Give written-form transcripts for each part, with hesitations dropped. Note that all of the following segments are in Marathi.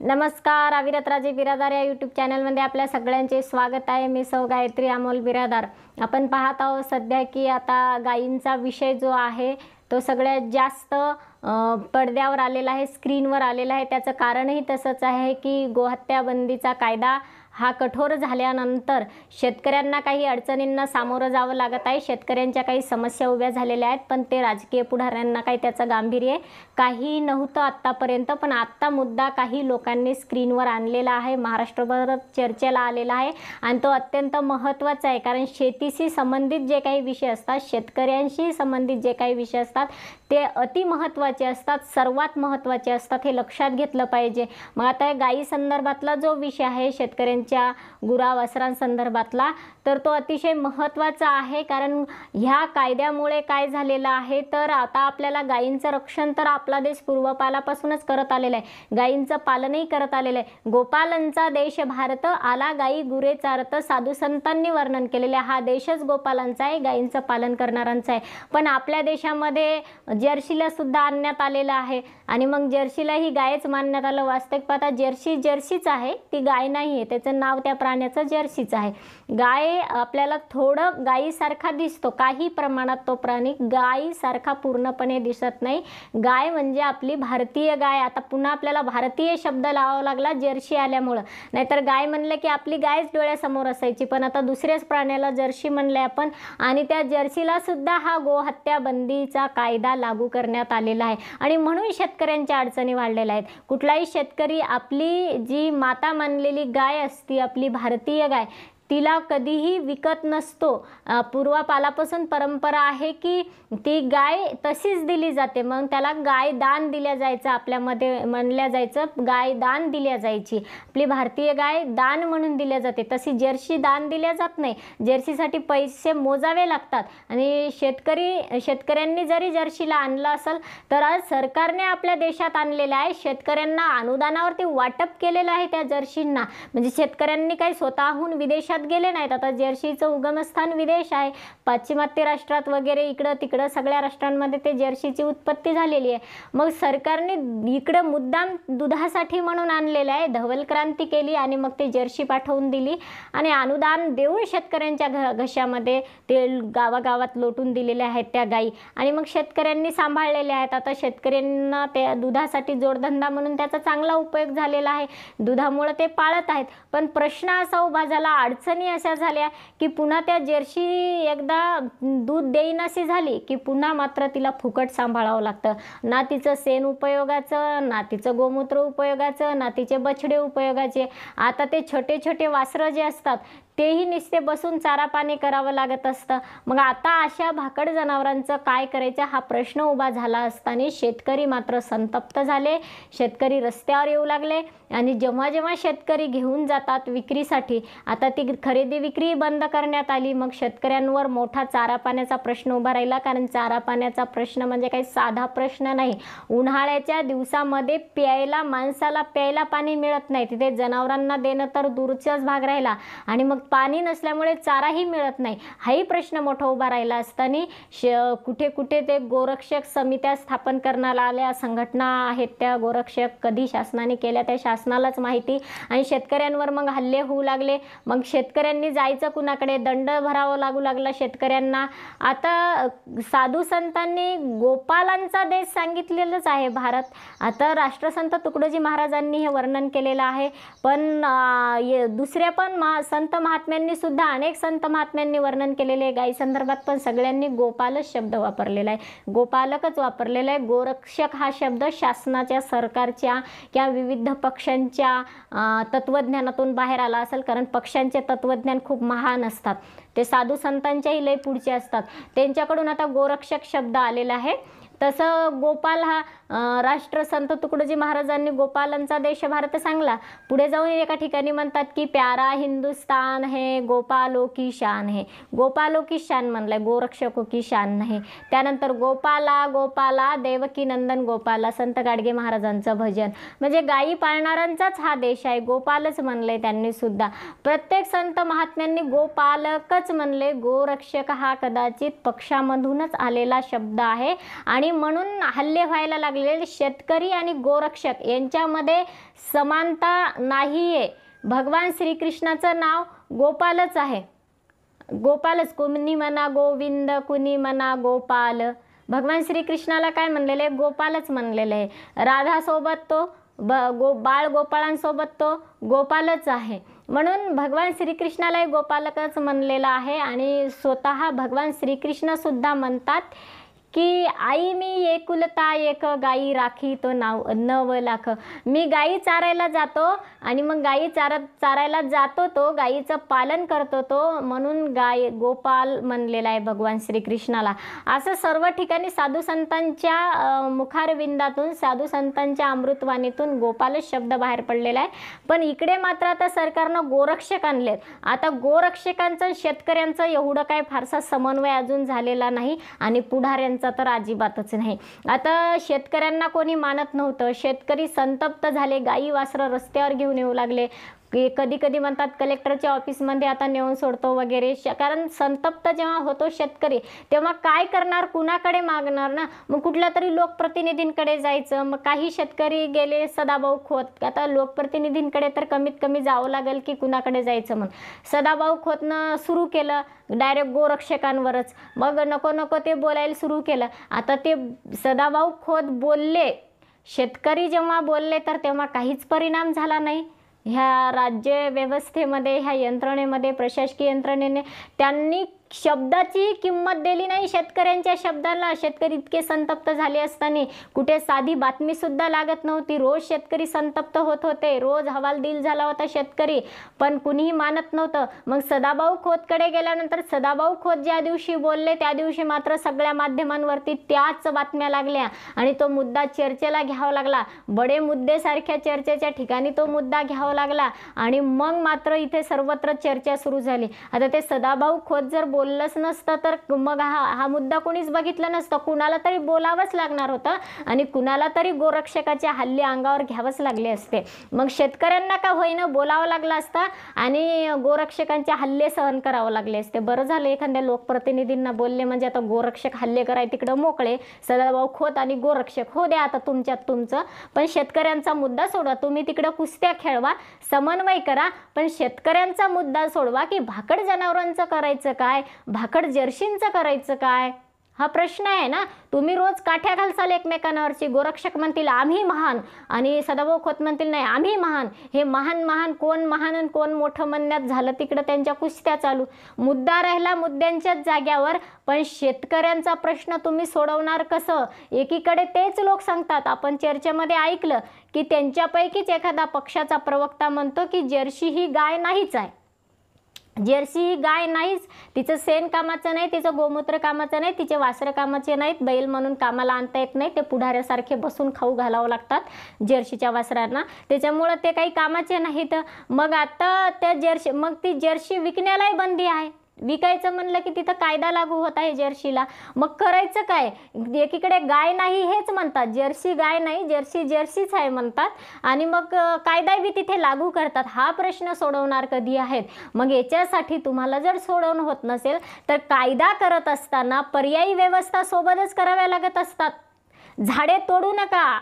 नमस्कार, अविरत राजे बिरादार या यूट्यूब चॅनलमध्ये आपल्या सगळ्यांचे स्वागत आहे। मी सौ गायत्री अमोल बिरादार। आपण पाहत आहोत सध्या की आता गायींचा विषय जो आहे तो सगळ्यात जास्त पडद्यावर आलेला आहे, स्क्रीनवर आलेला आहे। त्याचं कारणही तसंच आहे की गोहत्या बंदीचा कायदा हा कठोर झाल्यानंतर शेतकऱ्यांना काही अडचणींना सामोरं जावं लागत आहे। शेतकऱ्यांच्या काही समस्या उभ्या झालेल्या आहेत, पण ते राजकीय पुढाऱ्यांना काही त्याचं गांभीर्य काही नव्हतं आत्तापर्यंत। पण आत्ता मुद्दा काही लोकांनी स्क्रीनवर आणलेला आहे, महाराष्ट्रभर चर्चेला आलेला आहे आणि तो अत्यंत महत्त्वाचा आहे। कारण शेतीशी संबंधित जे काही विषय असतात, शेतकऱ्यांशी संबंधित जे काही विषय असतात ते अति महत्त्वाचे असतात, सर्वात महत्त्वाचे असतात, हे लक्षात घेतलं पाहिजे। मग आता गायी संदर्भातला जो विषय आहे शेतकऱ्यांच्या गुरावसरांसंदर्भातला, तर तो अतिशय महत्त्वाचा आहे। कारण ह्या कायद्यामुळे काय झालेलं आहे तर आता आपल्याला गायींचं रक्षण तर आपला देश पूर्वपालापासूनच करत आलेला आहे, गायींचं पालनही करत आलेलं आहे। गोपालांचा देश भारत, आला गायी गुरे चारत, साधू संतांनी वर्णन केलेले हा देशच गोपालांचा आहे, गायींचं पालन करणाऱ्यांचा आहे। पण आपल्या देशामध्ये जर्सीला सुद्धा आणण्यात आलेलं आहे आणि मग जर्सीला ही गायच मानण्यात आलं। वास्तविक पाहता जर्सी जर्सीच आहे, ती गाय नाही आहे, त्याचं नाव त्या प्राण्याचं जर्सीच आहे। गाय आपल्याला थोडं गायीसारखा दिसतो, काही प्रमाणात तो प्राणी गायीसारखा पूर्णपणे दिसत नाही। गाय म्हणजे आपली भारतीय गाय। आता पुन्हा आपल्याला भारतीय शब्द लावावा लागला जर्सी आल्यामुळं, नाहीतर गाय म्हणलं की आपली गायच डोळ्यासमोर असायची, पण आता दुसऱ्याच प्राण्याला जर्सी म्हणले आपण आणि त्या जर्सीला सुद्धा हा गोहत्या बंदीचा कायदा लागू करण्यात आलेला आहे आणि म्हणून शेतकऱ्यांच्या अडचणी वाढलेल्या आहेत। कुठलाही शेतकरी आपली जी माता मानलेली गाय असती, आपली भारतीय गाय, तिला कधीही विकत नसतो। पूर्वापालापासून परंपरा आहे की ती गाय तशीच दिली जाते, मग त्याला गाय दान दिल्या जायचं, आपल्यामध्ये म्हणल्या जायचं गाय दान दिल्या जायची। आपली भारतीय गाय दान म्हणून दिल्या जाते, तशी जर्सी दान दिल्या जात नाही, जर्सीसाठी पैसे मोजावे लागतात। आणि शेतकऱ्यांनी जरी जर्सीला आणलं असेल तर आज सरकारने आपल्या देशात आणलेलं आहे, शेतकऱ्यांना अनुदानावरती वाटप केलेलं आहे त्या जर्सींना। म्हणजे शेतकऱ्यांनी काही स्वतःहून विदेशात गेले नाहीत। आता जर्सीचं उगमस्थान विदेश आहे, पाश्चिमात्य राष्ट्रात वगैरे इकडं तिकडं सगळ्या राष्ट्रांमध्ये ते जर्सीची उत्पत्ती झालेली आहे। मग सरकारने इकडं मुद्दाम दुधासाठी म्हणून आणलेलं आहे, धवल क्रांती केली आणि मग ते जर्सी पाठवून दिली आणि अनुदान देऊन शेतकऱ्यांच्या घशामध्ये ते गावागावात लोटून दिलेले आहेत त्या गायी आणि मग शेतकऱ्यांनी सांभाळलेले आहेत। आता शेतकऱ्यांना त्या दुधासाठी जोडधंदा म्हणून त्याचा चांगला उपयोग झालेला आहे, दुधामुळे ते पाळत आहेत। पण प्रश्न असा उभा झाला, अडचणी अशा झाल्या की पुन्हा त्या जर्सी एकदा दूध देईनाशी झाली की पुन्हा मात्र तिला फुकट सांभाळावं लागतं। ना तिचं शेण उपयोगाचं, ना तिचं गोमूत्र उपयोगाचं, ना तिचे बछडे उपयोगाचे। आता ते छोटे छोटे वासरं जे असतात तेही नुसते बसून चारा पाणी करावं लागत असतं। मग आता अशा भाकड जनावरांचं काय करायचं हा प्रश्न उभा झाला असताना शेतकरी मात्र संतप्त झाले, शेतकरी रस्त्यावर येऊ लागले आणि जेव्हा जेव्हा शेतकरी घेऊन जातात विक्रीसाठी, आता ती खरेदी विक्री बंद करण्यात आली। मग शेतकऱ्यांवर मोठा चारा पाण्याचा प्रश्न उभा राहिला, कारण चारा पाण्याचा प्रश्न म्हणजे काही साधा प्रश्न नाही। उन्हाळ्याच्या दिवसामध्ये प्यायला, माणसाला प्यायला पाणी मिळत नाही, तिथे जनावरांना देणं तर दूरचाच भाग राहिला आणि मग पाणी नसल्यामुळे चाराही मिळत नाही, हाही प्रश्न मोठा उभा राहिला असताना कुठे कुठे ते गोरक्षक समित्या स्थापन करण्यात आल्या, संघटना आहेत त्या गोरक्षक, कधी शासनाने केल्या त्या शासनालाच माहिती, आणि शेतकऱ्यांवर मग हल्ले होऊ लागले। मग शेतकऱ्यांनी जायचं कुणाकडे, दंड भरावा लागू लागला शेतकऱ्यांना। आता साधू संतांनी गोपालांचा देश सांगितलेलंच आहे भारत, आता राष्ट्रसंत तुकडोजी महाराजांनी हे वर्णन केलेलं आहे। पण दुसऱ्या पण संत महात्म्यांनी सुद्धा, अनेक संत महात्म्यांनी वर्णन केलेले आहे गायी संदर्भात, पण सगळ्यांनी गोपालच शब्द वापरलेला आहे, गोपालकच वापरलेला आहे। गोरक्षक हा शब्द शासनाच्या, सरकारच्या किंवा विविध पक्षांच्या तत्वज्ञानातून बाहेर आला असेल, कारण पक्षांचे तत्वज्ञान खूप महान असतात, ते साधू संतांच्याही लय पुढचे असतात, त्यांच्याकडून आता गोरक्षक शब्द आलेला आहे। तसं गोपाल हा राष्ट्रसंत तुकडोजी महाराजांनी गोपालांचा देश भारत सांगला। पुढे जाऊन एका ठिकाणी म्हणतात की प्यारा हिंदुस्तान है गोपालों की शान है, गोपालों की शान म्हणलंय, गोरक्षकों की शान नाही। त्यानंतर गोपाला गोपाला देवकी नंदन गोपाला, संत गाडगे महाराजांचं भजन, म्हणजे गायी पाळणाऱ्यांचाच हा देश आहे, गोपालच म्हणलंय त्यांनी सुद्धा। प्रत्येक संत महात्म्यांनी गोपालकच म्हणले, गोरक्षक हा कदाचित पक्षामधूनच आलेला शब्द आहे आणि म्हणून हल्ले व्हायला लागलेले. शेतकरी आणि गोरक्षक यांच्यामध्ये समानता नाही आहे. भगवान श्रीकृष्णाचं नाव गोपालच आहे. गोपालच, कुणी म्हणा गोविंद, कुणी म्हणा गोपाल. भगवान श्रीकृष्णाला काय म्हणलेलं आहे? गोपालच म्हणलेलं आहे. राधासोबत तो बाळ गोपाळांसोबत तो गोपालच आहे. म्हणून भगवान श्रीकृष्णालाही गोपालकच म्हणलेलं आहे. आणि स्वतः भगवान श्रीकृष्णसुद्धा म्हणतात की आई मी एकुलता एक, गाई राखी तो 9 लाख. मी गाई चारायला जातो आणि मग गाई चारायला जातो तो, गाईचं पालन करतो तो, म्हणून गोपाल म्हणलेला आहे भगवान श्रीकृष्णाला. असं सर्व ठिकाणी साधू संतांच्या मुखारविंदातून, साधू संतांच्या अमृतवाणीतून गोपालच शब्द बाहेर पडलेला आहे. पण इकडे मात्र आता सरकारनं गोरक्षक आणलेत. आता गोरक्षकांचं शेतकऱ्यांचं एवढं काय फारसा समन्वय अजून झालेला नाही आणि पुढाऱ्यांचं तर अजिबातच नाही. आता शेतकऱ्यांना कोणी मानत नव्हतं. शेतकरी संतप्त झाले. गाई वासरं रस्त्यावर घेऊन येऊ लागले. कधी कधी म्हणतात कलेक्टरच्या ऑफिसमध्ये आता नेऊन सोडतो वगैरे. कारण संतप्त जेव्हा होतो शेतकरी तेव्हा काय करणार, कुणाकडे मागणार ना. मग कुठल्या तरी लोकप्रतिनिधींकडे जायचं. मग काही शेतकरी गेले सदाभाऊ खोत. आता लोकप्रतिनिधींकडे तर कमीत कमी जावं लागेल की कुणाकडे जायचं. म्हणून सदाभाऊ खोतनं सुरू केलं डायरेक्ट गोरक्षकांवरच. मग नको नको ते बोलायला सुरू केलं. आता ते सदाभाऊ खोत बोलले, शेतकरी जेव्हा बोलले तर तेव्हा काहीच परिणाम झाला नाही. ह्या राज्य व्यवस्थेमध्ये, ह्या यंत्रणेमध्ये, प्रशासकीय यंत्रणेने त्यांनी शब्दाची किंमत दिली नाही शेतकऱ्यांच्या शब्दाला. शेतकरी इतके संतप्त झाले असताना कुठे साधी बातमीसुद्धा लागत नव्हती. रोज शेतकरी संतप्त होत होते. रोज हवालदिल झाला होता शेतकरी, पण कुणीही मानत नव्हतं. मग सदाभाऊ खोतकडे गेल्यानंतर सदाभाऊ खोत ज्या दिवशी बोलले त्या दिवशी मात्र सगळ्या माध्यमांवरती त्याच बातम्या लागल्या आणि तो मुद्दा चर्चेला घ्यावा लागला. बडे मुद्देसारख्या चर्चेच्या ठिकाणी तो मुद्दा घ्यावा लागला आणि मग मात्र इथे सर्वत्र चर्चा सुरू झाली. आता ते सदाभाऊ खोत जर बोललंच नसतं तर मग हा मुद्दा कोणीच बघितला नसतं. कुणाला तरी बोलावंच लागणार होतं आणि कुणाला तरी गोरक्षकाचे हल्ले अंगावर घ्यावंच लागले असते. मग शेतकऱ्यांना का होईना बोलावं लागलं असतं आणि गोरक्षकांचे हल्ले सहन करावं लागले असते. बरं झालं एखाद्या लोकप्रतिनिधींना बोलले म्हणजे आता गोरक्षक हल्ले कराय तिकडं मोकळे. सदाभाऊ खोत आणि गोरक्षक हो द्या आता तुमच्यात तुमचं, पण शेतकऱ्यांचा मुद्दा सोडवा. तुम्ही तिकडं कुस्त्या खेळवा, समन्वय करा, पण शेतकऱ्यांचा मुद्दा सोडवा. की भाकड जनावरांचं करायचं काय, भाकड जर्शींचं करायचं काय, हा प्रश्न आहे ना. तुम्ही रोज काठ्या घालसाल एकमेकांवरची. गोरक्षक म्हणतील आम्ही महान आणि सदाभाऊ खोत म्हणतील नाही आम्ही महान. हे महान महान कोण महान आणि कोण मोठं म्हणण्यात झालं तिकडं त्यांच्या कुस्त्या चालू. मुद्दा राहिला मुद्द्यांच्याच जाग्यावर, पण शेतकऱ्यांचा प्रश्न तुम्ही सोडवणार कसं. एकीकडे तेच लोक सांगतात, आपण चर्चेमध्ये ऐकलं की त्यांच्यापैकीच एखादा पक्षाचा प्रवक्ता म्हणतो की जर्सी ही गाय नाहीच आहे. जर्सी ही गाय नाहीच. तिचं शेण कामाचं नाही, तिचं गोमूत्र कामाचं नाही, तिचे वासरं कामाचे नाहीत. बैल म्हणून कामाला आणता येत नाही. ते पुढाऱ्यासारखे बसून खाऊ घालावं लागतात जर्सीच्या वासरांना. त्याच्यामुळं ते काही कामाचे नाहीत. मग आता ती जर्सी विकण्यालाही बंदी आहे. विकायचं म्हणलं की तिथं कायदा लागू होत आहे जर्सीला. मग करायचं काय. एकीकडे गाय नाही हेच म्हणतात, जर्सी गाय नाही जर्सी जर्सीच आहे म्हणतात आणि मग कायदा बी तिथे लागू करतात. हा प्रश्न सोडवणार कधी आहेत. मग याच्यासाठी तुम्हाला जर सोडवणं होत नसेल तर कायदा करत असताना पर्यायी व्यवस्था सोबतच कराव्या लागत असतात. झाडे तोडू नका.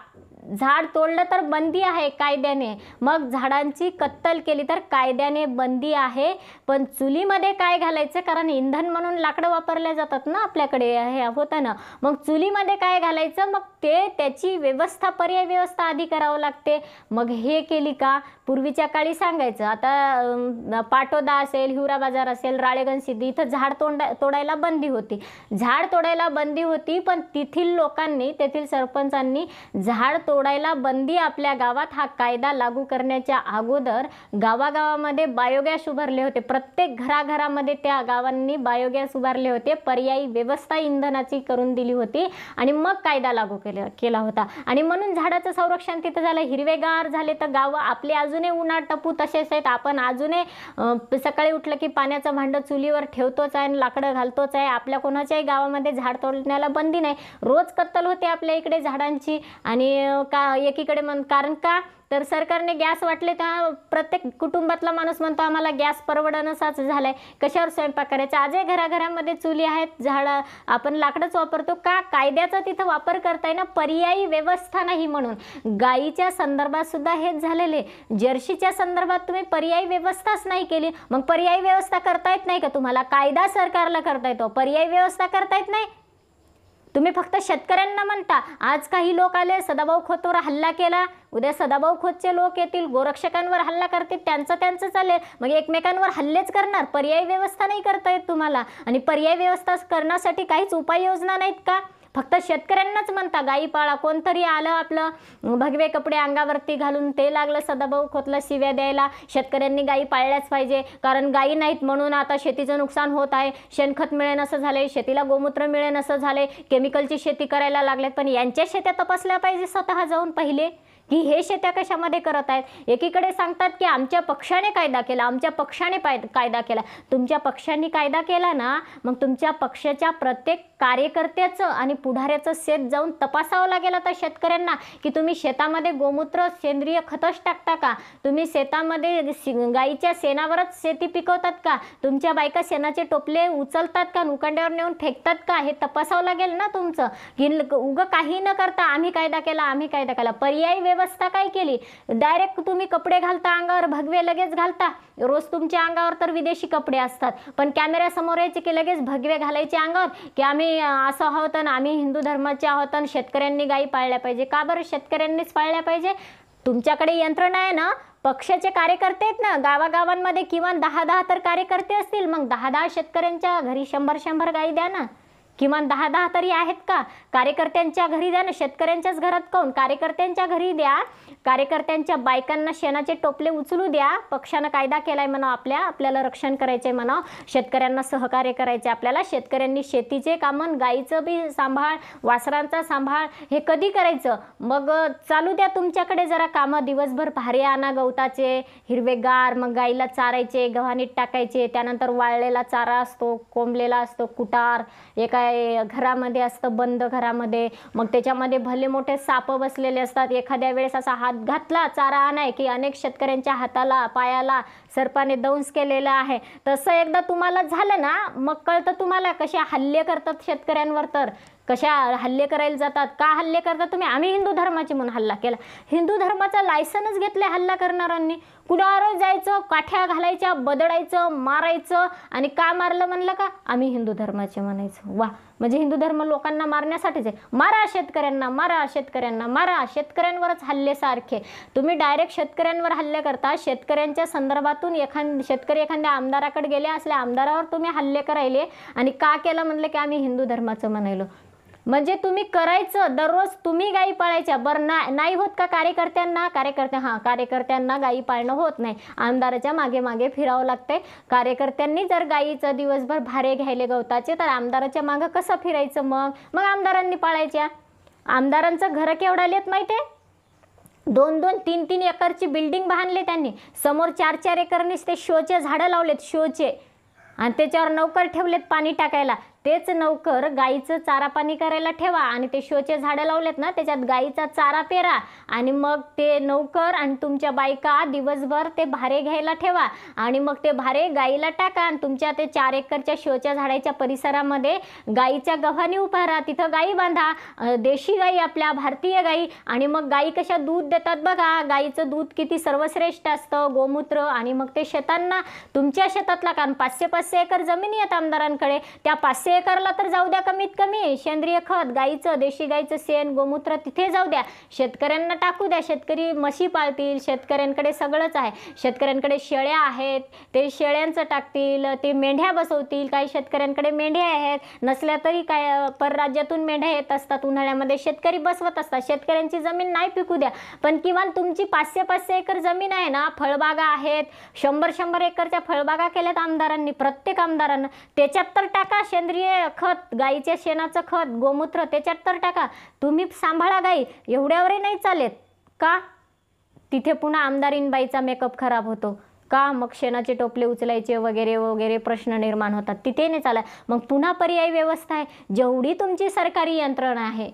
झाड तोडलं तर बंदी आहे कायद्याने. मग झाडांची कत्तल केली तर कायद्याने बंदी आहे. पण चुलीमध्ये काय घालायचं, कारण इंधन म्हणून लाकडं वापरल्या जातात ना आपल्याकडे, हे होतं ना. मग चुलीमध्ये काय घालायचं, मग त्याची व्यवस्था, पर्याय व्यवस्था आधी करावं लागते. मग हे केली का. पूर्वीच्या काळी सांगायचं, आता पाटोदा असेल, हिवरा बाजार असेल, राळेगण सिद्धी इथं झाड तोडायला बंदी होती. झाड तोडायला बंदी होती, पण तेथील लोकांनी, तेथील सरपंचांनी झाड तोडायला बंदी आपल्या गावात हा कायदा लागू करण्याच्या अगोदर गावागावामध्ये बायोगॅस उभारले होते. प्रत्येक घराघरामध्ये त्या गावांनी बायोगॅस उभारले होते. पर्यायी व्यवस्था इंधनाची करून दिली होती आणि मग कायदा लागू केला होता. आणि म्हणून झाडाचं संरक्षण तिथं झालं. हिरवेगार झाले तर गावं आपले अजूनही उन्हाळ टपू तसेच आहेत. आपण अजूनही सकाळी उठलं की पाण्याचं भांडं चुलीवर ठेवतोच आहे आणि लाकडं घालतोच आहे. आपल्या कोणाच्याही गावामध्ये झाड तोडण्याला बंदी नाही. रोज कत्तल होते आपल्या इकडे झाडांची. आणि एकीकडे कारण का तर सरकारने गॅस वाटले तर प्रत्येक कुटुंबातला माणूस म्हणतो आम्हाला गॅस परवडणसाच झालाय, कशावर स्वयंपाक करायचा. आजही घराघरामध्ये चुली आहेत, झाडं आपण लाकडच वापरतो का, कायद्याचा तिथं वापर करताय ना, पर्यायी व्यवस्था नाही म्हणून. गायीच्या संदर्भात सुद्धा हेच झालेले, जर्सीच्या संदर्भात तुम्ही पर्यायी व्यवस्थाच नाही केली. मग पर्यायी व्यवस्था करता येत नाही का तुम्हाला? कायदा सरकारला करता येतो, पर्यायी व्यवस्था करता येत नाही. तुम्ही फक्त शेतकऱ्यांना म्हणता. आज काही लोक आले, सदाभाऊ खोतवर हल्ला केला, उद्या सदाभाऊ खोतचे लोक येतील, गोरक्षकांवर हल्ला करतील, त्यांचं चालेल, मग एकमेकांवर हल्लेच करणार. पर्यायी व्यवस्था नाही करता येत तुम्हाला. आणि पर्यायी व्यवस्था करण्यासाठी काहीच उपाययोजना नाहीत का? फक्त शेतकऱ्यांनाच म्हणता गायी पाळा. कोणतरी आलं आपलं भगवे कपडे अंगावरती घालून, ते लागलं सदाभाऊ खोतला शिव्या द्यायला, शेतकऱ्यांनी गायी पाळल्याच पाहिजे कारण गायी नाहीत म्हणून आता शेतीचं नुकसान होत आहे, शेणखत मिळेन असं झालंय, शेतीला गोमूत्र मिळेन असं झालंय, केमिकलची शेती करायला लागलेत. पण यांच्या शेत्या तपासल्या पाहिजे स्वतः जाऊन पहिले की हे शेत्या कशामध्ये करत आहेत. एकीकडे सांगतात की आमच्या पक्षाने कायदा केला, आमच्या पक्षाने कायदा केला. तुमच्या पक्षाने कायदा केला ना, मग तुमच्या पक्षाच्या प्रत्येक कार्यकर्त्याचं आणि पुढाऱ्याचं शेत जाऊन तपासावं लागेल आता शेतकऱ्यांना की तुम्ही शेतामध्ये गोमूत्र सेंद्रिय खतच टाकता का, तुम्ही शेतामध्ये गाईच्या शेणावरच शेती पिकवतात का, तुमच्या बायका शेणाचे टोपले उचलतात का, उकांड्यावर नेऊन फेकतात का, हे तपासावं लागेल ना तुमचं. की उगं काही न करता आम्ही कायदा केला, आम्ही कायदा केला. पर्यायी व्यवस्था काय केली? डायरेक्ट तुम्ही कपडे घालता अंगावर, भगवे लगेच घालता. रोज तुमच्या अंगावर तर विदेशी कपडे असतात, पण कॅमेऱ्यासमोर यायचे की लगेच भगवे घालायचे अंगावर की आम्ही असं आहोत आणि आम्ही हिंदू धर्माचे आहोत आणि शेतकऱ्यांनी गायी पाळल्या पाहिजे. का बरं शेतकऱ्यांनीच पाळल्या पाहिजे? तुमच्याकडे यंत्रणा आहे ना, पक्षाचे कार्यकर्ते आहेत ना, गावागावांमध्ये किमान 10-10 तर कार्यकर्ते असतील, मग 10-10 शेतकऱ्यांच्या घरी 100-100 गायी द्या ना. किमान 10-10 तरी आहेत का? कार्यकर्त्यांच्या घरी द्या ना, शेतकऱ्यांच्याच घरात काऊन? कार्यकर्त्यांच्या घरी द्या, कार्यकर्त्यांच्या बायकांना शेणाचे टोपले उचलू द्या. पक्षानं कायदा केलाय म्हणा, आपल्याला रक्षण करायचंय म्हणा, शेतकऱ्यांना सहकार्य करायचे आपल्याला. शेतकऱ्यांनी शेतीचे कामं, गाईचं बी सांभाळ, वासरांचा सांभाळ हे कधी करायचं? मग चालू द्या तुमच्याकडे जरा कामं, दिवसभर भारे आणा गवताचे हिरवेगार, मग गाईला चारायचे, गव्हाणीत टाकायचे, त्यानंतर वाळलेला चारा असतो, कोंबलेला असतो, कुटार एका घरामध्ये असतं, बंद घरामध्ये, मग त्याच्यामध्ये भले मोठे साप बसलेले असतात. एखाद्या वेळेस असा हात घातला चारा आणाय की अनेक शेतकऱ्यांच्या हाताला पायाला सर्पाने दंश केलेला आहे. तसं एकदा तुम्हाला झालं ना, मग कळतं तुम्हाला कसे हल्ले करतात शेतकऱ्यांवर, तर कशा हल्ले करायला जातात. का हल्ले करतात तुम्ही? आम्ही हिंदू धर्माचे म्हणून हल्ला केला. हिंदू धर्माचा लायसनच घेतले हल्ला करणाऱ्यांनी. कुणावर जायचं, काठ्या घालायच्या, बदडायचं, मारायचं, आणि का मारलं म्हणलं का? आम्ही हिंदू धर्माचे म्हणायचं. वा, म्हणजे हिंदू धर्म लोकांना मारण्यासाठीच आहे. मारा शेतकऱ्यांना, मारा शेतकऱ्यांना, मारा. शेतकऱ्यांवरच हल्ले सारखे. तुम्ही डायरेक्ट शेतकऱ्यांवर हल्ले करता. शेतकऱ्यांच्या संदर्भातून शेतकरी एखाद्या आमदाराकडे गेले असले, आमदारावर तुम्ही हल्ले करायले, आणि का केलं म्हणलं की आम्ही हिंदू धर्माचं म्हणायलो. म्हणजे तुम्ही करायचं दररोज तुम्ही गायी पाळायच्या. बरं नाही होत का कार्यकर्त्यांना गायी पाळणं होत नाही, आमदाराच्या मागे मागे फिरावं लागतंय. कार्यकर्त्यांनी जर गायीचं दिवसभर भारे घ्यायले गवताचे, तर आमदाराच्या मागं कसं फिरायचं? मग आमदारांनी पाळायच्या. आमदारांचं घर केवढं आलेत माहिती आहे? 2-2, 3-3 एकरची बिल्डिंग बांधली त्यांनी. समोर 4-4 एकरनीच ते शोचे झाडं लावलेत, शोचे, आणि त्याच्यावर नौकर ठेवलेत पाणी टाकायला. तेच नौकर गाईचं चारा पाणी करायला ठेवा, आणि ते शोचे झाडं लावलेत ना, त्याच्यात गाईचा चारा पेरा, आणि मग ते नौकर आणि तुमच्या बायका दिवसभर ते भारे घ्यायला ठेवा, आणि मग ते भारे गाईला टाका, आणि तुमच्या ते 4 एकरच्या शोच्या झाडाच्या परिसरामध्ये गाईच्या गव्हाणी उभारा, तिथं गाई बांधा, देशी गाई, आपल्या भारतीय गाई. आणि मग गाई कशा दूध देतात बघा, गाईचं दूध किती सर्वश्रेष्ठ असतं, गोमूत्र. आणि मग ते शेतांना, तुमच्या शेतातला, कारण 500-500 एकर जमिनी आहेत आमदारांकडे, त्या 500 एकरला तर जाऊ द्या कमीत कमी सेंद्रिय खत, गाईचं, देशी गाईचं शेण, गोमूत्र तिथे जाऊ द्या, शेतकऱ्यांना टाकू द्या. शेतकरी म्हशी पाळतील, शेतकऱ्यांकडे सगळंच आहे. शेतकऱ्यांकडे शेळ्या आहेत, ते शेळ्यांचं टाकतील, ते मेंढ्या बसवतील. काही शेतकऱ्यांकडे मेंढ्या आहेत, नसल्या तरी काय परराज्यातून मेंढ्या येत असतात, उन्हाळ्यामध्ये शेतकरी बसवत असतात. शेतकऱ्यांची जमीन नाही पिकू द्या, पण किमान तुमची 500-500 एकर जमीन आहे ना, फळबागा आहेत, 100-100 एकरच्या फळबागा केल्यात आमदारांनी, प्रत्येक आमदारांना. त्याच्यात तर टाका सेंद्रिय खत, गाईच्या शेणाचं खत, गोमूत्र, त्याच्यात तर टाका. तुम्ही सांभाळा गाई, एवढ्यावरही नाही चालेत का? तिथे पुन्हा आमदारीनबाईचा मेकअप खराब होतो का? मग शेणाचे टोपले उचलायचे वगैरे वगैरे प्रश्न निर्माण होतात, तिथे नाही चालत. मग पुन्हा पर्यायी व्यवस्था आहे. जेवढी तुमची सरकारी यंत्रणा आहे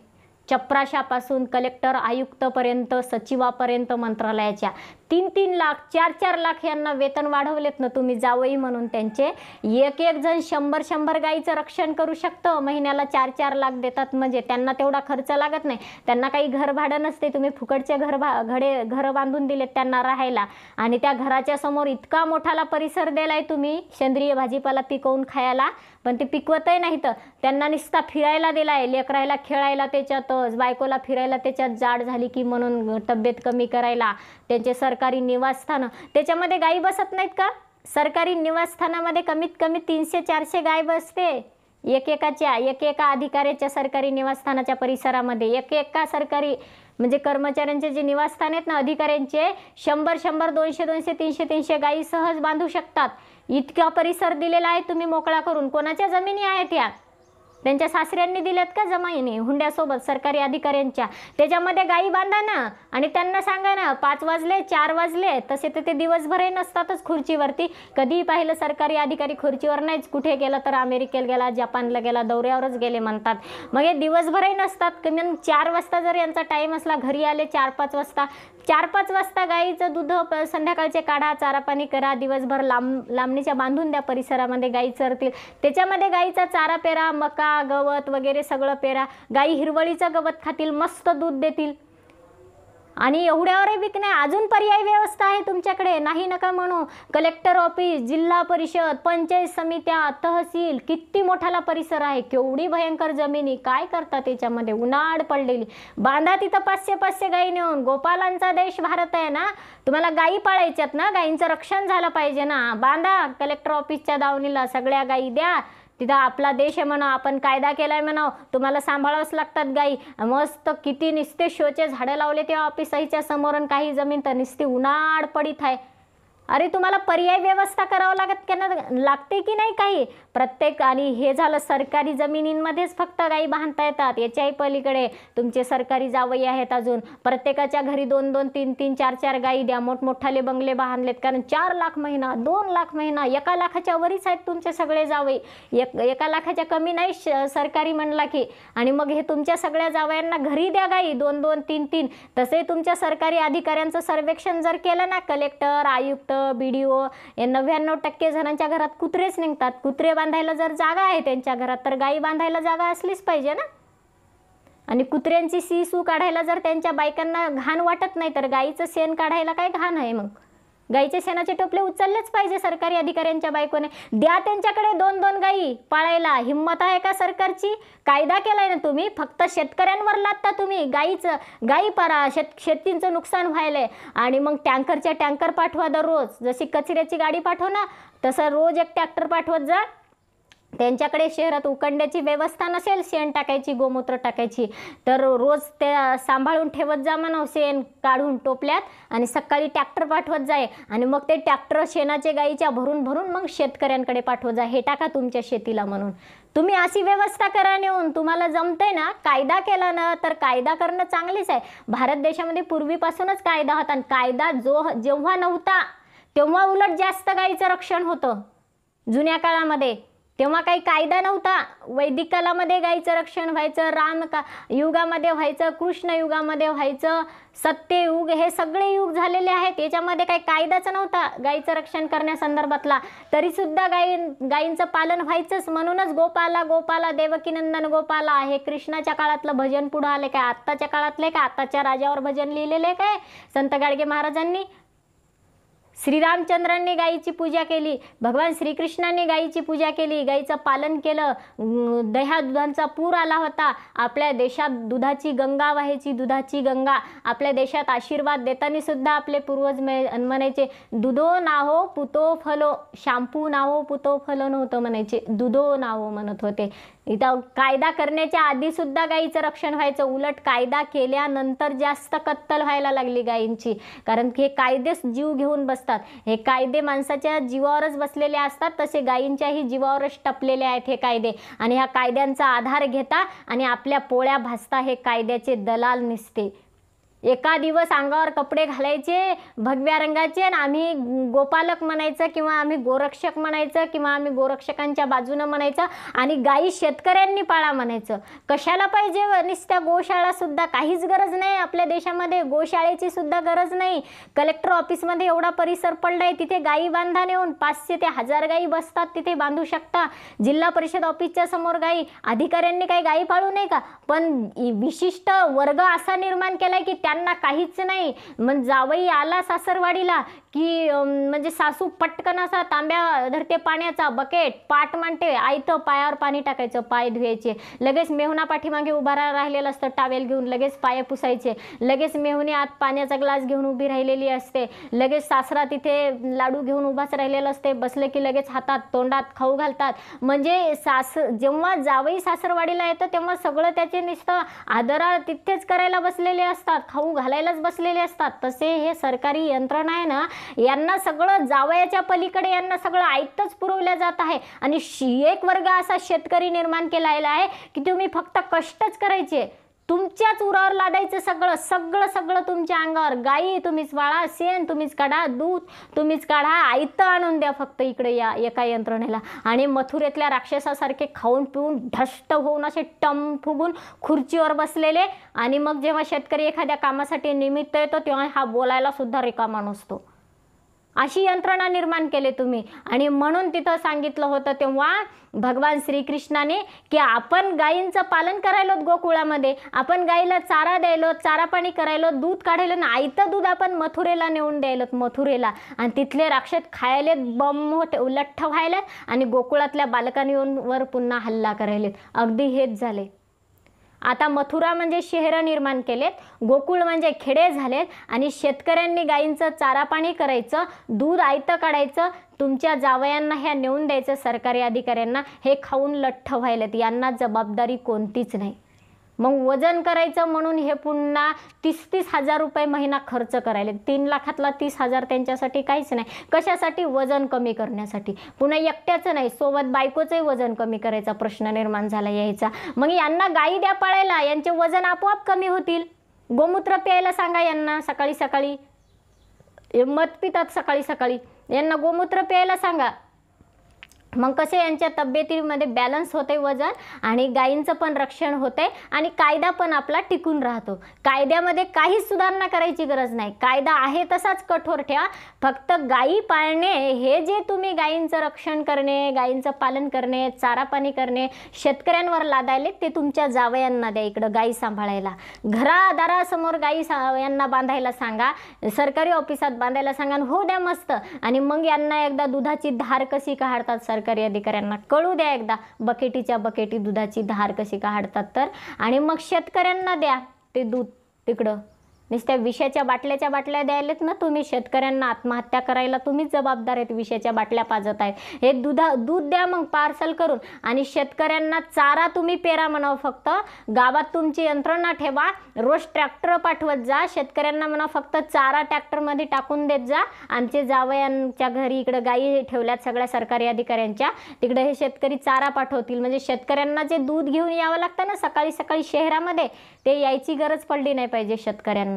चपराशापासून कलेक्टर आयुक्तपर्यंत सचिवापर्यंत मंत्रालयाच्या 3-3 लाख 4-4 लाख यांना वेतन वाढवलेत ना तुम्ही जावई म्हणून त्यांचे. एक जण 100 गाईचं रक्षण करू शकतं, महिन्याला 4-4 लाख देतात म्हणजे त्यांना तेवढा खर्च लागत नाही. त्यांना काही घर भाडं नसते, तुम्ही फुकटचे घर बांधून दिलेत त्यांना राहायला. आणि त्या घराच्या समोर इतका मोठाला परिसर दिलाय तुम्ही सेंद्रिय भाजीपाला पिकवून खायला, पण ते पिकवतही नाही. तर त्यांना नुसता फिरायला दिलाय, लेकरायला खेळायला त्याच्यातच, बायकोला फिरायला त्याच्यात, जाड झाली की म्हणून तब्येत कमी करायला. त्यांचे सरकारी निवासस्थानं त्याच्यामध्ये गायी बसत नाहीत का? सरकारी निवासस्थानामध्ये कमीत कमी 300-400 गाय बसते एकेका अधिकाऱ्याच्या सरकारी निवासस्थानाच्या परिसरामध्ये. एका सरकारी म्हणजे कर्मचाऱ्यांचे जे निवासस्थान आहेत ना अधिकाऱ्यांचे, 100 200 300 गायी सहज बांधू शकतात. इतका परिसर दिलेला आहे तुम्ही मोकळा करून. कोणाच्या जमिनी आहेत या? त्यांच्या सासऱ्यांनी दिल्यात का जमिनी हुंड्यासोबत सरकारी अधिकाऱ्यांच्या? त्याच्यामध्ये गायी बांधा ना आणि त्यांना सांगा ना 5 वाजले 4 वाजले. तसे तर ते दिवसभरही नसतातच खुर्चीवरती. कधीही पाहिलं सरकारी अधिकारी खुर्चीवर नाहीच, कुठे गेला तर अमेरिकेला गेला, जपानला गेला, दौऱ्यावरच गेले म्हणतात. मग हे दिवसभरही नसतात. कमी 4 वाजता जर यांचा टाईम असला, घरी आले 4-5 वाजता, 4-5 वाजता गाईचं दूध संध्याकाळचे काढा, चारा पाणी करा, दिवसभर लांबणीच्या बांधून द्या परिसरामध्ये, गाई चरतील. त्याच्यामध्ये गाईचा चारा पेरा, मका गवत वगैरे सगळं पेरा. गाई हिरवळीचं गवत खातील, मस्त दूध देतील. आणि एवढ्यावरही विक नाही, अजून पर्यायी व्यवस्था आहे तुमच्याकडे. नाही नका म्हणू. कलेक्टर ऑफिस, जिल्हा परिषद, पंचायत समित्या, तहसील, किती मोठाला परिसर आहे, केवढी भयंकर जमिनी. काय करता त्याच्यामध्ये? उन्हाळ पडलेली. बांधा तिथं 500 गाई नेऊन. गोपालांचा देश भारत आहे ना, तुम्हाला गायी पाळायच्यात ना, गायींचं रक्षण झालं पाहिजे ना. बांधा कलेक्टर ऑफिसच्या दावणीला सगळ्या गायी द्या. तिथं आपला देश आहे म्हणा, आपण कायदा केलाय म्हणा, तुम्हाला सांभाळावंच लागतात गाई. मस्त किती निस्ते शोचे झाडं लावले त्या ऑफिसच्या समोर, काही जमीन तर निस्ती उन्हाळ पडीत आहे. अरे तुम्हाला पर्याय व्यवस्था करावं लागते की नाही काही प्रत्येक. आणि हे झालं सरकारी जमिनींमध्येच फक्त गायी बांधता येतात. याच्याही पलीकडे तुमचे सरकारी जावई आहेत, अजून प्रत्येकाच्या घरी 2-2 3-3 4-4 गायी द्या. मोठमोठाले बंगले बांधलेत, कारण 4 लाख महिना, 2 लाख महिना, 1 लाखाच्या वरीच आहेत तुमचे सगळे जावई. 1 लाखाच्या कमी नाही सरकारी म्हणला की. आणि मग हे तुमच्या सगळ्या जावयांना घरी द्या गायी 2-2 3-3. तसे तुमच्या सरकारी अधिकाऱ्यांचं सर्वेक्षण जर केलं ना, कलेक्टर, आयुक्त, BDO, 99% जणांच्या घरात कुत्रेच निघतात. कुत्रे बांधायला जर जागा आहे त्यांच्या घरात, तर गायी बांधायला जागा असलीच पाहिजे ना. आणि कुत्र्यांची सी-सू काढायला जर त्यांच्या बायकांना घाण वाटत नाही, तर गायीचं शेण काढायला काय घाण आहे मग? गायीचे शेणाचे टोपले उचललेच पाहिजे सरकारी अधिकाऱ्यांच्या बायकोने. द्या त्यांच्याकडे 2-2 गायी पाळायला. हिंमत आहे का सरकारची? कायदा केलाय ना तुम्ही, फक्त शेतकऱ्यांवर लादता तुम्ही. गायी पाळा, शेतीचं नुकसान व्हायलंय. आणि मग टँकरच्या टँकर पाठवा दररोज. जशी कचऱ्याची गाडी पाठव ना, तसं रोज एक ट्रॅक्टर पाठवत जा. त्यांच्याकडे शहरात उकंड्याची व्यवस्था नसेल शेण टाकायची, गोमूत्र टाकायची, तर रोज ते सांभाळून ठेवत जा म्हणा शेण काढून टोपल्यात. आणि सकाळी ट्रॅक्टर पाठवत जाय. आणि मग ते ट्रॅक्टर शेणाचे गाईच्या भरून मग शेतकऱ्यांकडे पाठवत जा, हे टाका तुमच्या शेतीला म्हणून. तुम्ही अशी व्यवस्था करा नेऊन. तुम्हाला जमतंय ना, कायदा केला ना, तर कायदा करणं चांगलीच आहे. भारत देशामध्ये पूर्वीपासूनच कायदा होता. आणि कायदा जेव्हा नव्हता तेव्हा उलट जास्त गाईचं रक्षण होतं जुन्या काळामध्ये. तेव्हा काही कायदा नव्हता. वैदिक कालामध्ये गायीचं रक्षण व्हायचं, युगामध्ये व्हायचं, कृष्ण युगामध्ये व्हायचं, सत्ययुग, हे सगळे युग झालेले आहेत. याच्यामध्ये काही कायदाच नव्हता गायीचं रक्षण करण्यासंदर्भातला. तरीसुद्धा गायींचं पालन व्हायचंच. म्हणूनच गोपाला गोपाला देवकीनंदन गोपाला हे कृष्णाच्या काळातलं भजन पुढं आले काय? आत्ताच्या काळातले का? आत्ताच्या राजावर भजन लिहिलेले काय संत गाडगे महाराजांनी? श्रीरामचंद्रांनी गायीची पूजा केली, भगवान श्रीकृष्णांनी गायीची पूजा केली, गायीचं पालन केलं. दुधांचा पूर आला होता. आपल्या देशात दुधाची गंगा व्हायची, दुधाची गंगा. आपल्या देशात आशीर्वाद देताना सुद्धा आपले पूर्वज म्हणायचे, दुधो नाहो पुतो फलो. शॅम्पू नाहो पुतो फलो नव्हतं म्हणायचे, दुधो नाहो म्हणत होते. इथं कायदा करण्याच्या आधी सुद्धा गायीचं रक्षण व्हायचं. उलट कायदा केल्यानंतर जास्त कत्तल व्हायला लागली गायींची. कारण हे कायदेच जीव घेऊन बसतात. हे कायदे माणसाच्या जीवावरच बसलेले असतात, तसे गायींच्याही जीवावरच टपलेले आहेत हे कायदे. आणि ह्या कायद्यांचा आधार घेता आणि आपल्या पोळ्या भाजता हे कायद्याचे दलाल निसते. एका दिवस अंगावर कपडे घालायचे भगव्या रंगाचे आणि आम्ही गोपालक म्हणायचं किंवा आम्ही गोरक्षक म्हणायचं किंवा आम्ही गोरक्षकांच्या बाजूनं म्हणायचं आणि गायी शेतकऱ्यांनी पाळा म्हणायचं. कशाला पाहिजे नुसत्या गोशाळा सुद्धा काहीच गरज नाही आपल्या देशामध्ये, गोशाळेची सुद्धा गरज नाही. कलेक्टर ऑफिसमध्ये एवढा परिसर पडलाय, तिथे गायी बांधा नेऊन 500 ते 1000 गायी बसतात, तिथे बांधू शकता. जिल्हा परिषद ऑफिसच्या समोर गायी, अधिकाऱ्यांनी काही गायी पाळू नये का? पण विशिष्ट वर्ग असा निर्माण केलाय की त्यांना काहीच नाही. मग जावई आला सासरवाडीला की म्हणजे सासू पटकन असा तांब्या धरते पाण्याचा, बकेट पाट मांडते, आयतं पायावर पाणी टाकायचं, पाय धुवायचे. लगेच मेहुणा पाठीमागे उभा राहिलेलं असतं टावेल घेऊन, लगेच पाय पुसायचे. लगेच मेहुणी आत पाण्याचा ग्लास घेऊन उभी राहिलेली असते. लगेच सासरा तिथे लाडू घेऊन उभाच राहिलेला असते. बसले की लगेच हातात तोंडात खाऊ घालतात. म्हणजे जेव्हा जावई सासरवाडीला येतं तेव्हा सगळं त्याचे नुसतं आदरा तिथेच करायला बसलेले असतात, खाऊ घालायलाच बसलेले असतात. तसे हे सरकारी यंत्रणा आहे ना, यांना सगळं जावयाच्या पलीकडे यांना सगळं आयतच पुरवल्या जात आहे. आणि एक वर्ग असा शेतकरी निर्माण केलेला आहे की तुम्ही फक्त कष्टच करायचे, तुमच्याच उरावर लादायचं सगळं सगळं सगळं तुमच्या अंगावर. गायी तुम्हीच वाळा, शेण तुम्हीच काढा, दूध तुम्हीच काढा, आयतं आणून द्या फक्त इकडे या एका यंत्रणेला. आणि मथुरेतल्या राक्षसासारखे खाऊन पिऊन ढष्ट होऊन असे टम फुगून खुर्चीवर बसलेले. आणि मग जेव्हा शेतकरी एखाद्या कामासाठी निमित्त येतो तेव्हा हा बोलायला सुद्धा रिकामा नसतो. अशी यंत्रणा निर्माण केली तुम्ही. आणि म्हणून तिथं सांगितलं होतं तेव्हा भगवान श्रीकृष्णाने की आपण गायींचं पालन करायलो गोकुळामध्ये, आपण गायीला चारा द्यायलो, चारा पाणी करायलो, दूध काढायलो ना, आयतं दूध आपण मथुरेला नेऊन द्यायलो मथुरेला. आणि तिथले राक्षस खायलेत, बम लठ्ठ व्हायलेत आणि गोकुळातल्या बालकांवर पुन्हा हल्ला करायलेत. अगदी हेच झाले. आता मथुरा म्हणजे शहरं निर्माण केलेत, गोकुळ म्हणजे खेडे झालेत. आणि शेतकऱ्यांनी गायींचं चारा पाणी करायचं, दूध आयतं काढायचं, तुमच्या जावयांना ह्या नेऊन द्यायचं सरकारी अधिकाऱ्यांना. हे खाऊन लठ्ठ व्हायलेत, यांना जबाबदारी कोणतीच नाही. मग वजन करायचं म्हणून हे पुन्हा 30-30 हजार रुपये महिना खर्च करायले. 3 लाखातला 30,000 त्यांच्यासाठी काहीच नाही. कशासाठी? वजन कमी करण्यासाठी. पुन्हा एकट्याचं नाही, सोबत बायकोचंही वजन कमी करायचा प्रश्न निर्माण झाला यायचा. मग यांना गायी द्या पाळायला, यांचे वजन आपोआप कमी होतील. गोमूत्र प्यायला सांगा यांना सकाळी सकाळी, मध पितात सकाळी सकाळी, यांना गोमूत्र प्यायला सांगा. मग कसे यांच्या तब्येतीमध्ये बॅलन्स होते वजन, आणि गायींचं पण रक्षण होते आणि कायदा पण आपला टिकून राहतो. कायद्यामध्ये काहीच सुधारणा करायची गरज नाही, कायदा आहे तसाच कठोर ठेवा. फक्त गायी पाळणे हे जे तुम्ही गायींचं रक्षण करणे, गायींचं पालन करणे, चारा पाणी करणे शेतकऱ्यांवर लादायले, ते तुमच्या जावयांना द्या इकडं गायी सांभाळायला. घरादारासमोर गायी यांना बांधायला सांगा, सरकारी ऑफिसात बांधायला सांगा, हो द्या मस्त. आणि मग यांना एकदा दुधाची धार कशी काढतात सरकारी अधिकाऱ्यांना कळू द्या एकदा, बकेटीच्या बकेटी दुधाची धार कशी काढतात तर. आणि मग शेतकऱ्यांना द्या ते दूध तिकडं. नुसत्या विषाच्या बाटल्या द्यायलेत ना तुम्ही शेतकऱ्यांना, आत्महत्या करायला तुम्हीच जबाबदार आहेत, विषाच्या बाटल्या पाजत आहेत. हे दूध द्या मग पार्सल करून. आणि शेतकऱ्यांना चारा तुम्ही पेरा म्हणावं, फक्त गावात तुमची यंत्रणा ठेवा, रोज ट्रॅक्टर पाठवत जा, शेतकऱ्यांना म्हणा फक्त चारा ट्रॅक्टरमध्ये टाकून देत जा. आमचे जावयांच्या घरी इकडं गायी ठेवल्यात सगळ्या सरकारी अधिकाऱ्यांच्या, तिकडे हे शेतकरी चारा पाठवतील. म्हणजे शेतकऱ्यांना जे दूध घेऊन यावं लागतं ना सकाळी सकाळी शहरामध्ये, ते यायची गरज पडली नाही पाहिजे शेतकऱ्यांना.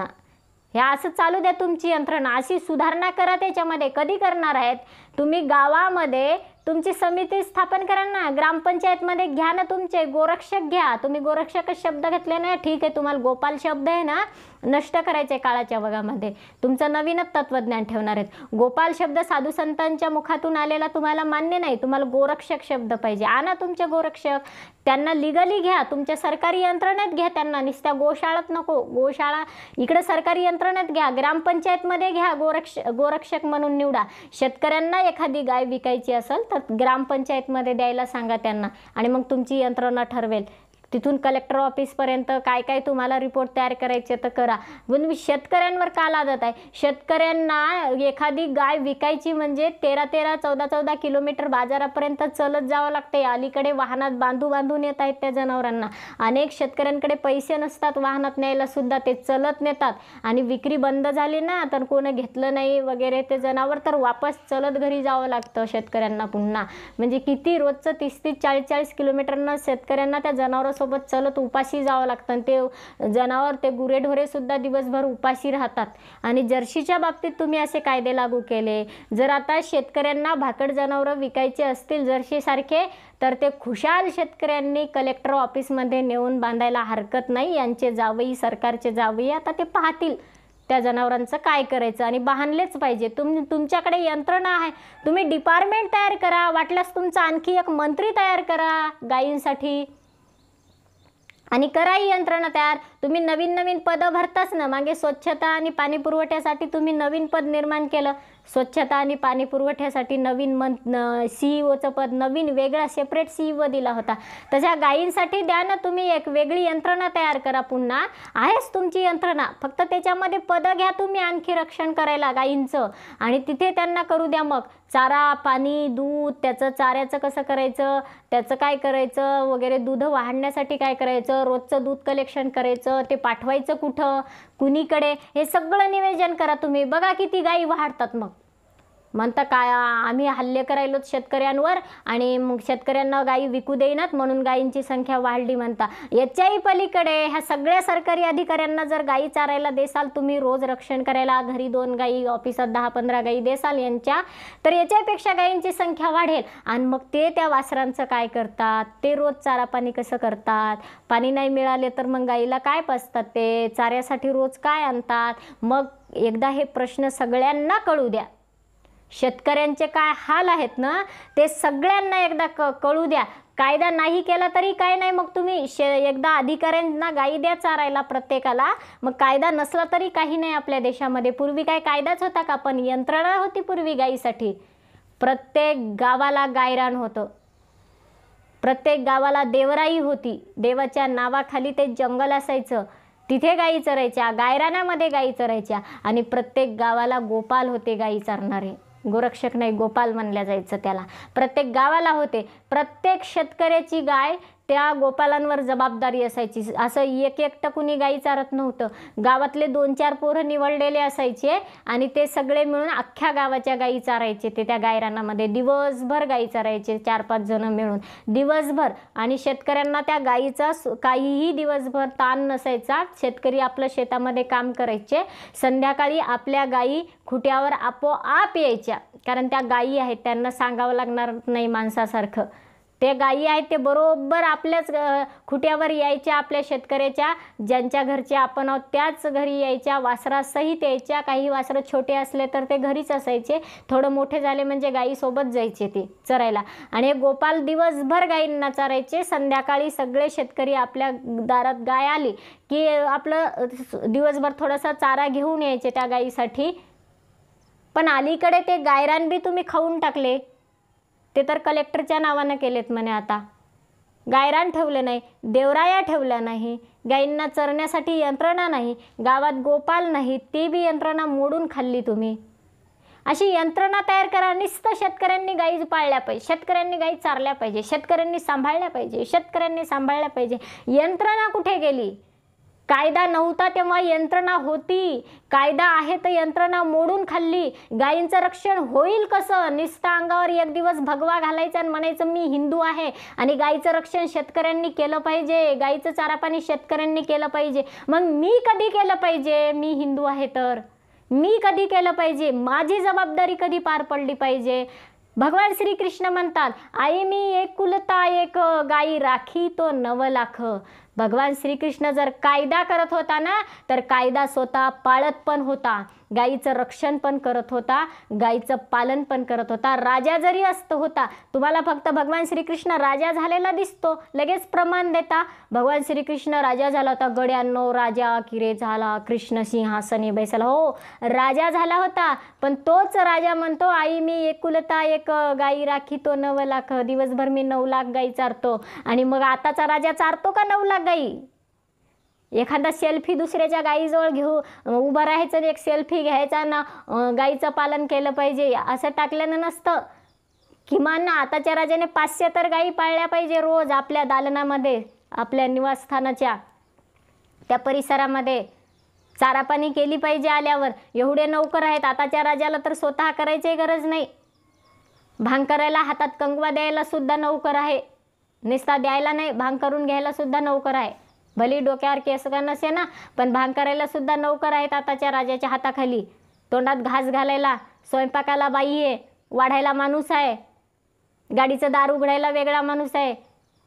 ह्या असं चालू द्या तुमची यंत्रणा, अशी सुधारणा करा. त्याच्यामध्ये कधी करणार आहेत तुम्ही? गावामध्ये तुमची समिती स्थापन करा ना, ग्रामपंचायतमध्ये घ्या ना, तुमचे गोरक्षक घ्या. तुम्ही गोरक्षक शब्द घेतले ना, ठीक आहे, तुम्हाला गोपाल शब्द आहे ना नष्ट करायचे काळाच्या वगामध्ये, तुमचं नवीनच तत्वज्ञान ठेवणार आहेत. गोपाल शब्द साधू संतांच्या मुखातून आलेला तुम्हाला मान्य नाही, तुम्हाला गोरक्षक शब्द पाहिजे. आणा तुमचे गोरक्षक, त्यांना लिगली घ्या, तुमच्या सरकारी यंत्रणेत घ्या त्यांना, नुसत्या गोशाळात नको. गोशाळा इकडे सरकारी यंत्रणेत घ्या, ग्रामपंचायतमध्ये घ्या, गोरक्षक म्हणून निवडा. शेतकऱ्यांना एखादी गाय विकायची असेल तर ग्रामपंचायतमध्ये द्यायला सांगा त्यांना, आणि मग तुमची यंत्रणा ठरवेल. तिथून कलेक्टर ऑफिसपर्यंत काय काय तुम्हाला रिपोर्ट तयार करायचे तर करा. पण शेतकऱ्यांवर का लादत आहे? शेतकऱ्यांना एखादी गाय विकायची म्हणजे 13-13, 14-14 किलोमीटर बाजारापर्यंत चलत जावं लागते. अलीकडे वाहनात बांधून येत आहेत त्या जनावरांना. अनेक शेतकऱ्यांकडे पैसे नसतात वाहनात न्यायला सुद्धा, ते चलत नेतात. आणि विक्री बंद झाली ना तर कोणी घेतलं नाही वगैरे ते जनावर, तर वापस चलत घरी जावं लागतं शेतकऱ्यांना पुन्हा. म्हणजे किती रोजचं 30-30, 40-40 किलोमीटरनं शेतकऱ्यांना त्या जनावरं जनावरांसोबत चलत उपाशी जावं लागतं आणि ते जनावर ते गुरेढोरेसुद्धा दिवसभर उपाशी राहतात. आणि जर्सीच्या बाबतीत तुम्ही असे कायदे लागू केले. जर आता शेतकऱ्यांना भाकड जनावरं विकायचे असतील जर्सीसारखे, तर ते खुशाल शेतकऱ्यांनी कलेक्टर ऑफिसमध्ये नेऊन बांधायला हरकत नाही. यांचे जावई, सरकारचे जावई आता ते पाहतील त्या जनावरांचं काय करायचं आणि बांधलेच पाहिजे. तुमच्याकडे यंत्रणा आहे, तुम्ही डिपार्टमेंट तयार करा, वाटल्यास तुमचा आणखी एक मंत्री तयार करा गायींसाठी आणि करा ही यंत्रणा तयार. तुम्ही नवीन नवीन पदं भरताच ना. मागे स्वच्छता आणि पाणी पुरवठ्यासाठी तुम्ही नवीन पद निर्माण केलं. स्वच्छता आणि पाणी पुरवठ्यासाठी नवीन CEO चं पद, नवीन वेगळा सेपरेट CEO दिला होता. तशा गायींसाठी द्या ना तुम्ही, एक वेगळी यंत्रणा तयार करा. पुन्हा आहेच तुमची यंत्रणा, फक्त त्याच्यामध्ये पदं घ्या तुम्ही आणखी रक्षण करायला गायींचं आणि तिथे त्यांना करू द्या. मग चारा, पाणी, दूध, त्याचं चाऱ्याचं कसं करायचं, त्याचं काय करायचं वगैरे, दूध वाढण्यासाठी काय करायचं, रोजचं दूध कलेक्शन करायचं, ते पाठवायचं कुठं, कुणीकडे, हे सगळं नियोजन करा तुम्ही. बघा किती गायी वाढतात. मग म्हणता काय आम्ही हल्ले करायलो शेतकऱ्यांवर आणि मग शेतकऱ्यांना गायी विकू देईनात म्हणून गायींची संख्या वाढली म्हणता. याच्याही पलीकडे ह्या सगळ्या सरकारी अधिकाऱ्यांना जर गायी चारायला देसाल तुम्ही, रोज रक्षण करायला, घरी 2 गायी, ऑफिसात 10-15 गायी देसाल यांच्या, तर याच्यापेक्षा गायींची संख्या वाढेल. आणि मग ते त्या वासरांचं काय करतात, ते रोज चारा पाणी कसं करतात, पाणी नाही मिळाले तर मग गायीला काय पाजतात, ते चाऱ्यासाठी रोज काय आणतात. मग एकदा हे प्रश्न सगळ्यांना कळू द्या. शेतकऱ्यांचे काय हाल आहेत ना ते सगळ्यांना एकदा कळू द्या. कायदा नाही केला तरी काय नाही, मग तुम्ही एकदा अधिकाऱ्यांना गायी द्या चारायला प्रत्येकाला. मग कायदा नसला तरी काही नाही आपल्या देशामध्ये. पूर्वी काय कायदाच होता का? पण यंत्रणा होती पूर्वी गायीसाठी. प्रत्येक गावाला गायरान होतं, प्रत्येक गावाला देवराई होती. देवाच्या नावाखाली ते जंगल असायचं, तिथे गायी चरायच्या, गायरानामध्ये गायी चरायच्या. आणि प्रत्येक गावाला गोपाल होते गायी चारणारे. गोरक्षक नाही, गोपाल म्हणल्या जायचं त्याला. प्रत्येक गावाला होते. प्रत्येक शेतकऱ्याची गाय त्या गोपालांवर जबाबदारी असायची. असं एकटं कुणी गायी चारत नव्हतं. गावातले 2-4 पोरं निवडलेले असायचे आणि ते सगळे मिळून अख्ख्या गावाच्या गायी चारायचे. ते त्या गायरानामध्ये दिवसभर गायी चारायचे, 4-5 जण मिळून दिवसभर. आणि शेतकऱ्यांना त्या गायीचा काहीही दिवसभर ताण नसायचा. शेतकरी आपलं शेतामध्ये काम करायचे. संध्याकाळी आपल्या गायी खुट्यावर आपोआप यायच्या, कारण त्या गायी आहेत, त्यांना सांगावं लागणार नाही माणसासारखं. ते गायी आहेत ते बरोबर आपल्याच खुट्यावर यायच्या, आपल्या शेतकऱ्याच्या, ज्यांच्या घरचे आपण आहोत त्याच घरी यायच्या, वासरासहित यायच्या. काही वासरं छोटे असले तर ते घरीच असायचे, थोडं मोठे झाले म्हणजे गायीसोबत जायचे ते चरायला. आणि गोपाल दिवसभर गायींना चरायचे. संध्याकाळी सगळे शेतकरी आपल्या दारात गाय आली की आपलं दिवसभर थोडासा चारा घेऊन यायचे त्या गायीसाठी. पण अलीकडे ते गायरान बी तुम्ही खाऊन टाकले. ते तर कलेक्टरच्या नावानं केलेत म्हणे. आता गायरान ठेवलं नाही, देवराया ठेवल्या नाही, गायींना चरण्यासाठी यंत्रणा नाही, गावात गोपाल नाही, ती बी यंत्रणा मोडून खाल्ली तुम्ही. अशी यंत्रणा तयार करा. नुसतं शेतकऱ्यांनी गायी पाळल्या पाहिजे, शेतकऱ्यांनी गायी चारल्या पाहिजे, शेतकऱ्यांनी सांभाळल्या पाहिजे, शेतकऱ्यांनी सांभाळल्या पाहिजे. यंत्रणा कुठे गेली? कायदा नव्हता तेव्हा यंत्रणा होती. कायदा आहे तर यंत्रणा मोडून खाल्ली. गायींचं रक्षण होईल कसं? नुसतं अंगावर एक दिवस भगवा घालायचा आणि म्हणायचं मी हिंदू आहे आणि गायीचं रक्षण शेतकऱ्यांनी केलं पाहिजे, गायीचं चारापाणी शेतकऱ्यांनी केलं पाहिजे. मग मी कधी केलं पाहिजे? मी हिंदू आहे तर मी कधी केलं पाहिजे? माझी जबाबदारी कधी पार पडली पाहिजे? भगवान श्रीकृष्ण म्हणतात, आई मी एकुलता एक, गायी राखी तो 9 लाख. भगवान श्रीकृष्ण जर कायदा करत होता ना तर कायदा स्वतः पाळत पण होता, गायीचं रक्षण पण करत होता, गायीचं पालन पण करत होता. राजा जरी असतो होता, तुम्हाला फक्त भगवान श्रीकृष्ण राजा झालेला दिसतो, लगेच प्रमाण देता. भगवान श्रीकृष्ण राजा झाला होता. गड्यांनो राजा किरे झाला, कृष्ण सिंहासनी बैसला. हो, राजा झाला होता. पण तोच राजा म्हणतो आई मी एकुलता एक, गायी राखी तो 9 लाख. दिवसभर मी 9 लाख गायी चारतो. आणि मग आताचा राजा चारतो का 9 लाख गायी? एखादा सेल्फी दुसऱ्याच्या गायीजवळ घेऊ उभं राहायचं, एक सेल्फी घ्यायचा ना, गायीचं पालन केलं पाहिजे असं टाकल्यानं नसतं. किमान आताच्या राजाने 500 तर गायी पाळल्या पाहिजे रोज आपल्या दालनामध्ये, आपल्या निवासस्थानाच्या त्या परिसरामध्ये. चारापाणी केली पाहिजे आल्यावर. एवढे नौकर आहेत आताच्या राजाला तर स्वतः करायची गरज नाही. भांग करायला, हातात कंगवा द्यायला सुद्धा नौकर आहे. नुसता द्यायला नाही, भांग करून घ्यायला सुद्धा नोकर आहे. भली डोक्यावर केस का नसे ना, पण भांग करायला सुद्धा नोकर आहेत आताच्या राजाच्या हाताखाली. तोंडात घास घालायला, स्वयंपाकाला बाई आहे, वाढायला माणूस आहे, गाडीचं दार उघडायला वेगळा माणूस आहे,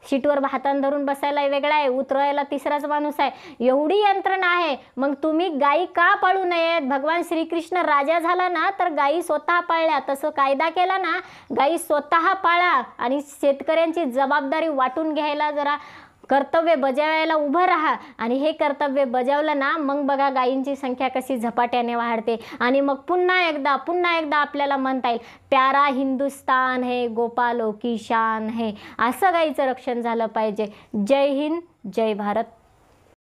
शीटवर हातान धरून बसायला वेगळा आहे, उतरवायला तिसराच माणूस आहे. एवढी यंत्रणा आहे. मग तुम्ही गायी का पाळू नयेत? भगवान श्रीकृष्ण राजा झाला ना तर गायी स्वतः पाळल्या. तसं कायदा केला ना, गायी स्वतः पाळा आणि शेतकऱ्यांची जबाबदारी वाटून घ्यायला जरा कर्तव्य बजावायला उभं राहा. आणि हे कर्तव्य बजावलं ना, मग बघा गायींची संख्या कशी झपाट्याने वाढते. आणि मग पुन्हा एकदा आपल्याला म्हणता येईल, प्यारा हिंदुस्तान है, गोपालों की शान है. असं गायीचं रक्षण झालं पाहिजे. जय हिंद, जय भारत.